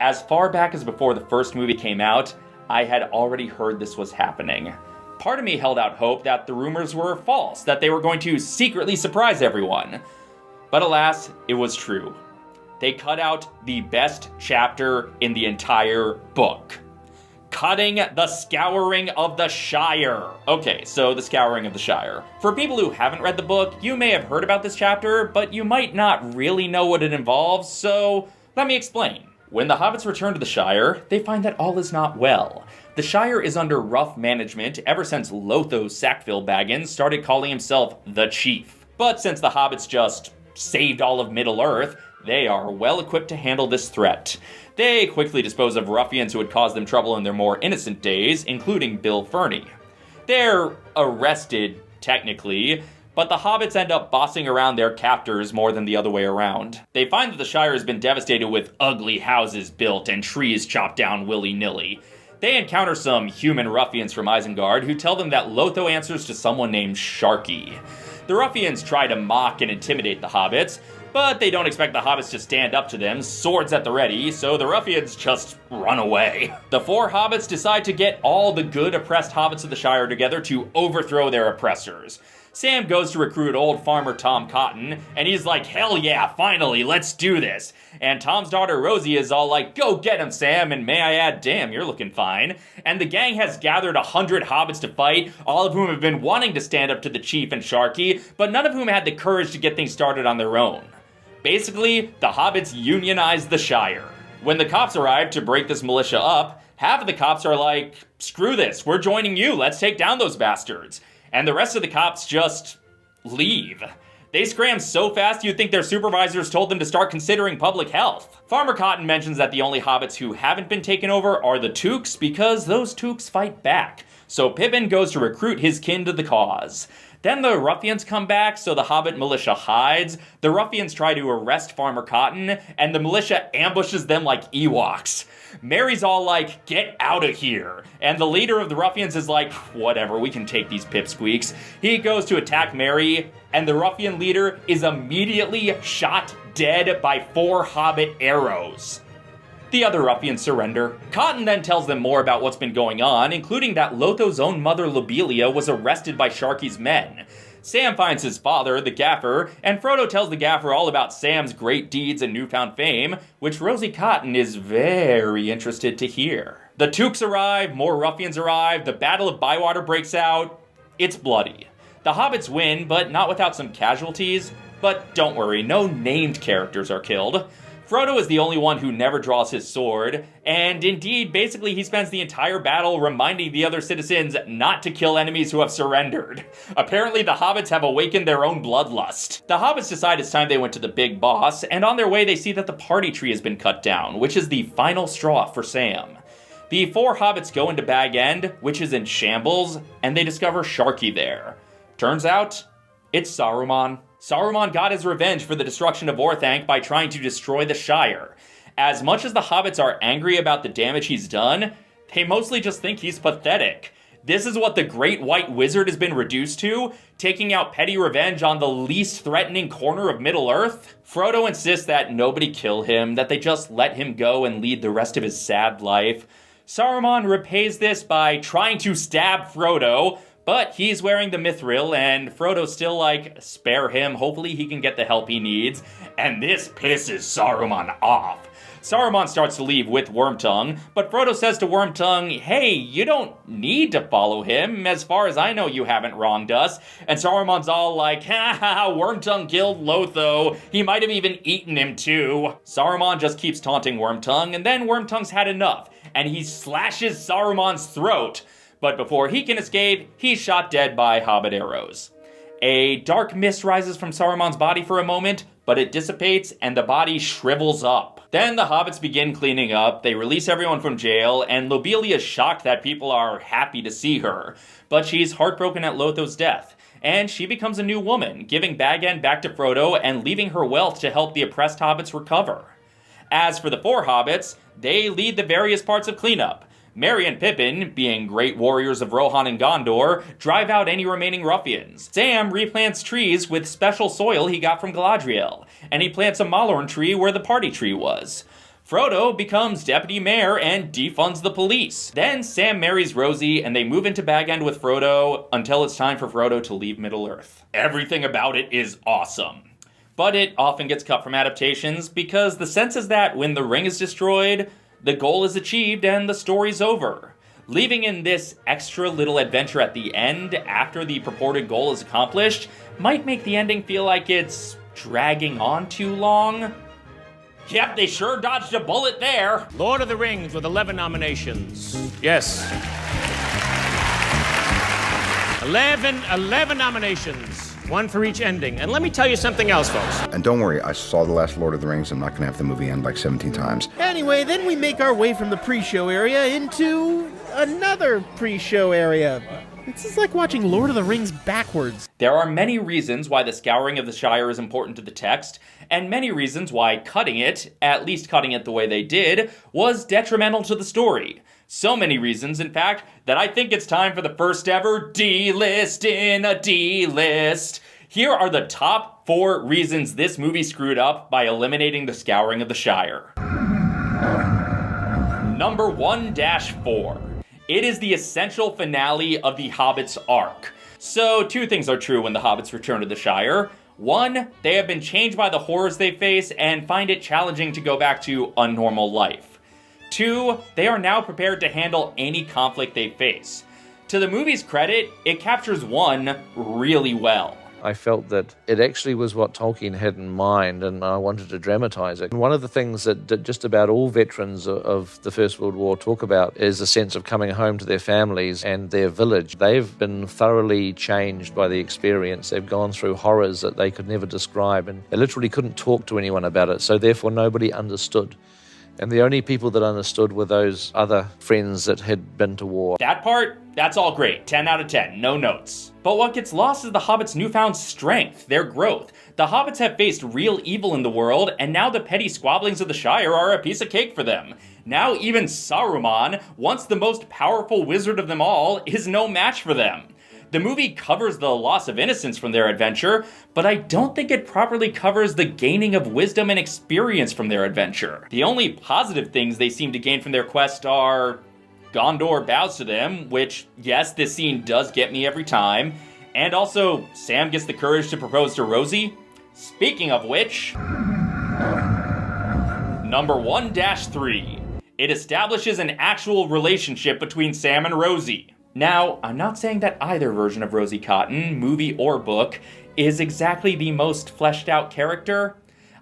As far back as before the first movie came out, I had already heard this was happening. Part of me held out hope that the rumors were false, that they were going to secretly surprise everyone. But alas, it was true. They cut out the best chapter in the entire book. Cutting the Scouring of the Shire. Okay, so the Scouring of the Shire. For people who haven't read the book, you may have heard about this chapter, but you might not really know what it involves, so let me explain. When the hobbits return to the Shire, they find that all is not well. The Shire is under rough management ever since Lotho Sackville Baggins started calling himself the Chief. But since the hobbits just saved all of Middle-earth, they are well equipped to handle this threat. They quickly dispose of ruffians who had caused them trouble in their more innocent days, including Bill Ferny. They're arrested, technically, but the hobbits end up bossing around their captors more than the other way around. They find that the Shire has been devastated with ugly houses built and trees chopped down willy-nilly. They encounter some human ruffians from Isengard who tell them that Lotho answers to someone named Sharky. The ruffians try to mock and intimidate the hobbits, but they don't expect the hobbits to stand up to them, swords at the ready, so the ruffians just run away. The four hobbits decide to get all the good oppressed hobbits of the Shire together to overthrow their oppressors. Sam goes to recruit old farmer Tom Cotton, and he's like, hell yeah, finally, let's do this. And Tom's daughter Rosie is all like, go get him, Sam, and may I add, damn, you're looking fine. And the gang has gathered 100 hobbits to fight, all of whom have been wanting to stand up to the chief and Sharky, but none of whom had the courage to get things started on their own. Basically, the hobbits unionized the Shire. When the cops arrive to break this militia up, half of the cops are like, screw this, we're joining you, let's take down those bastards. And the rest of the cops just leave. They scram so fast you'd think their supervisors told them to start considering public health. Farmer Cotton mentions that the only hobbits who haven't been taken over are the Tooks because those Tooks fight back. So Pippin goes to recruit his kin to the cause. Then the ruffians come back, so the hobbit militia hides. The ruffians try to arrest Farmer Cotton, and the militia ambushes them like Ewoks. Mary's all like, get out of here. And the leader of the ruffians is like, whatever, we can take these pipsqueaks. He goes to attack Mary, and the ruffian leader is immediately shot dead by 4 hobbit arrows. The other ruffians surrender. Cotton then tells them more about what's been going on, including that Lotho's own mother Lobelia was arrested by Sharky's men. Sam finds his father, the Gaffer, and Frodo tells the Gaffer all about Sam's great deeds and newfound fame, which Rosie Cotton is very interested to hear. The Tooks arrive, more ruffians arrive, the Battle of Bywater breaks out. It's bloody. The hobbits win, but not without some casualties. But don't worry, no named characters are killed. Frodo is the only one who never draws his sword, and indeed, basically he spends the entire battle reminding the other citizens not to kill enemies who have surrendered. Apparently the hobbits have awakened their own bloodlust. The hobbits decide it's time they went to the big boss, and on their way they see that the party tree has been cut down, which is the final straw for Sam. The 4 hobbits go into Bag End, which is in shambles, and they discover Sharky there. Turns out, it's Saruman. Saruman got his revenge for the destruction of Orthanc by trying to destroy the Shire. As much as the hobbits are angry about the damage he's done, they mostly just think he's pathetic. This is what the Great White Wizard has been reduced to, taking out petty revenge on the least threatening corner of Middle-earth. Frodo insists that nobody kill him, that they just let him go and lead the rest of his sad life. Saruman repays this by trying to stab Frodo, but he's wearing the mithril, and Frodo's still like, spare him, hopefully he can get the help he needs. And this pisses Saruman off. Saruman starts to leave with Wormtongue, but Frodo says to Wormtongue, hey, you don't need to follow him. As far as I know, you haven't wronged us. And Saruman's all like, ha ha, Wormtongue killed Lotho. He might have even eaten him too. Saruman just keeps taunting Wormtongue, and then Wormtongue's had enough, and he slashes Saruman's throat. But before he can escape, he's shot dead by hobbit arrows. A dark mist rises from Saruman's body for a moment, but it dissipates and the body shrivels up. Then the hobbits begin cleaning up, they release everyone from jail, and Lobelia is shocked that people are happy to see her. But she's heartbroken at Lotho's death, and she becomes a new woman, giving Bag End back to Frodo and leaving her wealth to help the oppressed hobbits recover. As for the 4 hobbits, they lead the various parts of cleanup. Merry and Pippin, being great warriors of Rohan and Gondor, drive out any remaining ruffians. Sam replants trees with special soil he got from Galadriel, and he plants a Malorn tree where the party tree was. Frodo becomes deputy mayor and defunds the police. Then Sam marries Rosie and they move into Bag End with Frodo until it's time for Frodo to leave Middle-earth. Everything about it is awesome. But it often gets cut from adaptations because the sense is that when the ring is destroyed, the goal is achieved and the story's over. Leaving in this extra little adventure at the end after the purported goal is accomplished might make the ending feel like it's dragging on too long. Yep, they sure dodged a bullet there. Lord of the Rings with 11 nominations. Yes. 11 nominations. One for each ending. And let me tell you something else, folks. And don't worry, I saw the last Lord of the Rings. I'm not going to have the movie end like 17 times. Anyway, then we make our way from the pre-show area into another pre-show area. This is like watching Lord of the Rings backwards. There are many reasons why the Scouring of the Shire is important to the text, and many reasons why cutting it, at least cutting it the way they did, was detrimental to the story. So many reasons, in fact, that I think it's time for the first ever D-list in a D-list. Here are the top 4 reasons this movie screwed up by eliminating the Scouring of the Shire. Number 1-4. It is the essential finale of the Hobbit's arc. So 2 things are true when the Hobbits return to the Shire. 1, they have been changed by the horrors they face and find it challenging to go back to a normal life. 2, they are now prepared to handle any conflict they face. To the movie's credit, it captures 1 really well. I felt that it actually was what Tolkien had in mind, and I wanted to dramatize it. And one of the things that just about all veterans of the First World War talk about is a sense of coming home to their families and their village. They've been thoroughly changed by the experience. They've gone through horrors that they could never describe, and they literally couldn't talk to anyone about it, so therefore nobody understood. And the only people that understood were those other friends that had been to war. That part, that's all great. 10 out of 10, no notes. But what gets lost is the Hobbits' newfound strength, their growth. The Hobbits have faced real evil in the world, and now the petty squabblings of the Shire are a piece of cake for them. Now even Saruman, once the most powerful wizard of them all, is no match for them. The movie covers the loss of innocence from their adventure, but I don't think it properly covers the gaining of wisdom and experience from their adventure. The only positive things they seem to gain from their quest are Gondor bows to them, which, yes, this scene does get me every time, and also Sam gets the courage to propose to Rosie. Speaking of which, number 1-3. It establishes an actual relationship between Sam and Rosie. Now, I'm not saying that either version of Rosie Cotton, movie or book, is exactly the most fleshed out character.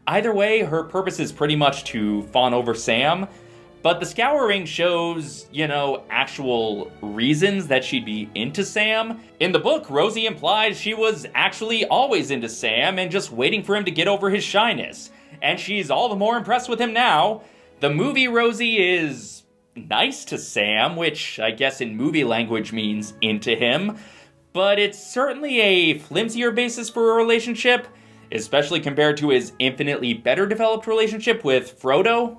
Either way, her purpose is pretty much to fawn over Sam, but the Scouring shows, actual reasons that she'd be into Sam. In the book, Rosie implies she was actually always into Sam and just waiting for him to get over his shyness, and she's all the more impressed with him now. The movie Rosie is nice to Sam, which I guess in movie language means into him, but it's certainly a flimsier basis for a relationship, especially compared to his infinitely better developed relationship with Frodo.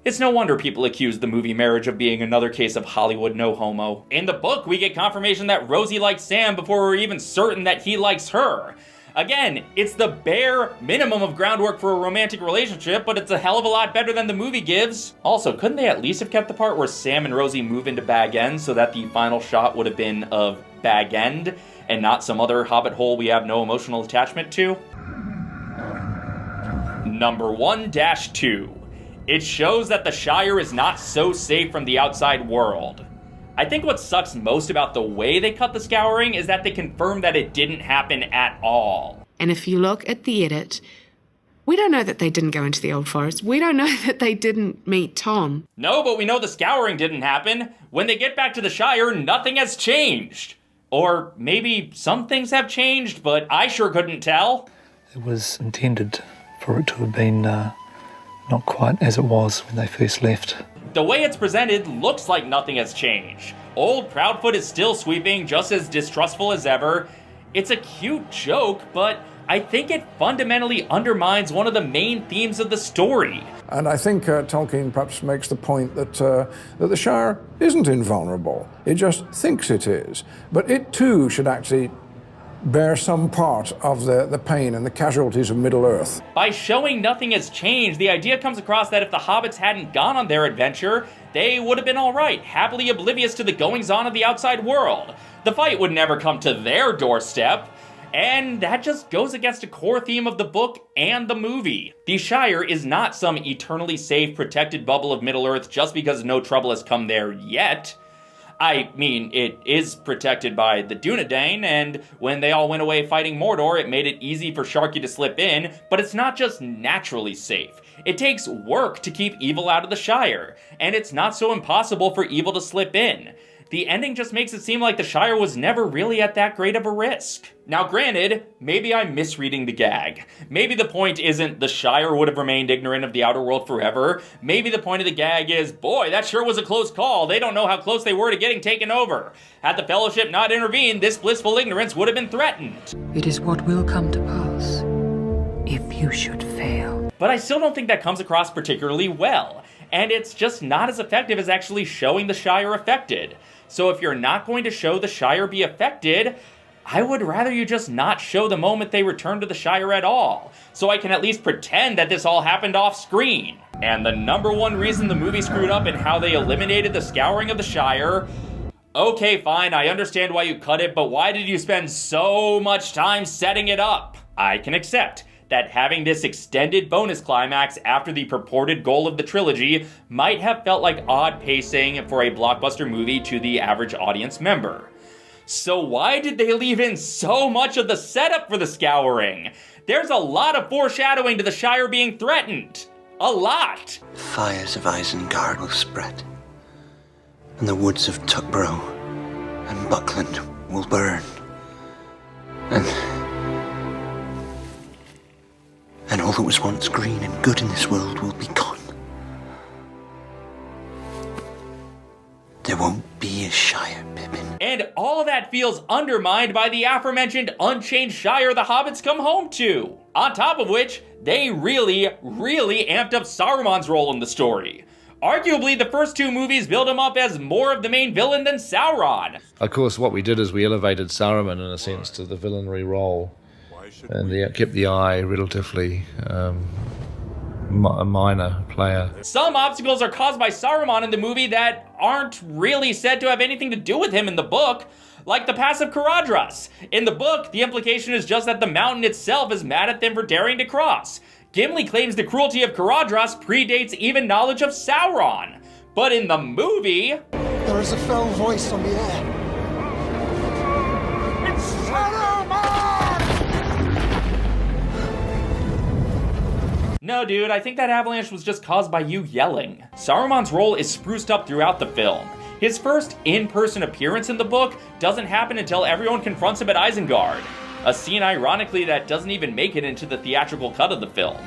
It's no wonder people accuse the movie marriage of being another case of Hollywood no homo. In the book, we get confirmation that Rosie likes Sam before we're even certain that he likes her. Again, it's the bare minimum of groundwork for a romantic relationship, but it's a hell of a lot better than the movie gives. Also, couldn't they at least have kept the part where Sam and Rosie move into Bag End so that the final shot would have been of Bag End and not some other hobbit hole we have no emotional attachment to? Number 1-2. It shows that the Shire is not so safe from the outside world. I think what sucks most about the way they cut the Scouring is that they confirm that it didn't happen at all. And if you look at the edit, we don't know that they didn't go into the Old Forest. We don't know that they didn't meet Tom. No, but we know the Scouring didn't happen. When they get back to the Shire, nothing has changed. Or maybe some things have changed, but I sure couldn't tell. It was intended for it to have been not quite as it was when they first left. The way it's presented looks like nothing has changed. Old Proudfoot is still sweeping, just as distrustful as ever. It's a cute joke, but I think it fundamentally undermines one of the main themes of the story. And I think Tolkien perhaps makes the point that the Shire isn't invulnerable. It just thinks it is. But it too should actually bear some part of the pain and the casualties of Middle-earth. By showing nothing has changed, the idea comes across that if the hobbits hadn't gone on their adventure, they would have been alright, happily oblivious to the goings-on of the outside world. The fight would never come to their doorstep, and that just goes against a core theme of the book and the movie. The Shire is not some eternally safe, protected bubble of Middle-earth just because no trouble has come there yet. I mean, it is protected by the Dunedain, and when they all went away fighting Mordor, it made it easy for Sharky to slip in, but it's not just naturally safe. It takes work to keep evil out of the Shire, and it's not so impossible for evil to slip in. The ending just makes it seem like the Shire was never really at that great of a risk. Now granted, maybe I'm misreading the gag. Maybe the point isn't the Shire would have remained ignorant of the outer world forever. Maybe the point of the gag is, boy, that sure was a close call. They don't know how close they were to getting taken over. Had the Fellowship not intervened, this blissful ignorance would have been threatened. It is what will come to pass if you should fail. But I still don't think that comes across particularly well. And it's just not as effective as actually showing the Shire affected. So if you're not going to show the Shire be affected, I would rather you just not show the moment they return to the Shire at all, so I can at least pretend that this all happened off screen. And the number one reason the movie screwed up in how they eliminated the Scouring of the Shire, okay, fine, I understand why you cut it, but why did you spend so much time setting it up? I can accept that having this extended bonus climax after the purported goal of the trilogy might have felt like odd pacing for a blockbuster movie to the average audience member. So why did they leave in so much of the setup for the Scouring? There's a lot of foreshadowing to the Shire being threatened. A lot. Fires of Isengard will spread, and the woods of Tuckborough and Buckland will burn, and all that was once green and good in this world will be gone. There won't be a Shire, Pippin. And all of that feels undermined by the aforementioned unchanged Shire the hobbits come home to. On top of which, they really amped up Saruman's role in the story. Arguably, the first two movies build him up as more of the main villain than Sauron. Of course, what we did is we elevated Saruman, in a sense, to the villainry role, and kept the eye relatively a minor player. Some obstacles are caused by Saruman in the movie that aren't really said to have anything to do with him in the book, like the Pass of Caradhras. In the book, the implication is just that the mountain itself is mad at them for daring to cross. Gimli claims the cruelty of Caradhras predates even knowledge of Sauron. But in the movie... There is a fell voice on the air. It's Saruman! No, dude, I think that avalanche was just caused by you yelling. Saruman's role is spruced up throughout the film. His first in-person appearance in the book doesn't happen until everyone confronts him at Isengard. A scene, ironically, that doesn't even make it into the theatrical cut of the film.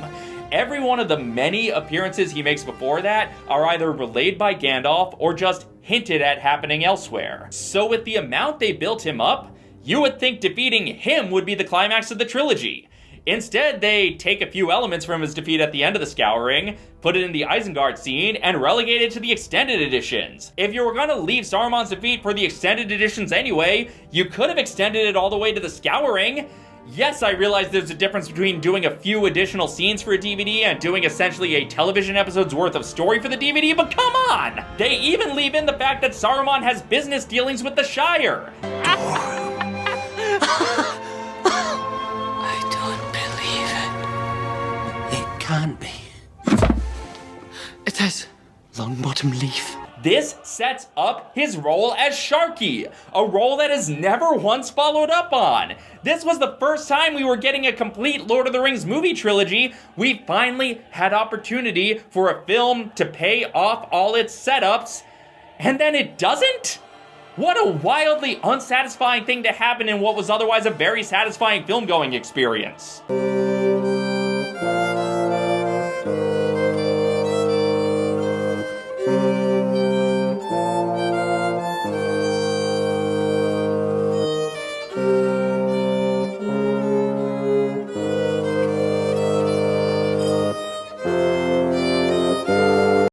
Every one of the many appearances he makes before that are either relayed by Gandalf or just hinted at happening elsewhere. So with the amount they built him up, you would think defeating him would be the climax of the trilogy. Instead, they take a few elements from his defeat at the end of the Scouring, put it in the Isengard scene, and relegate it to the extended editions. If you were gonna leave Saruman's defeat for the extended editions anyway, you could have extended it all the way to the Scouring. Yes, I realize there's a difference between doing a few additional scenes for a DVD and doing essentially a television episode's worth of story for the DVD, but come on! They even leave in the fact that Saruman has business dealings with the Shire. Can't be. It says Longbottom Leaf. This sets up his role as Sharky, a role that is never once followed up on. This was the first time we were getting a complete Lord of the Rings movie trilogy. We finally had opportunity for a film to pay off all its setups, and then it doesn't? What a wildly unsatisfying thing to happen in what was otherwise a very satisfying film-going experience.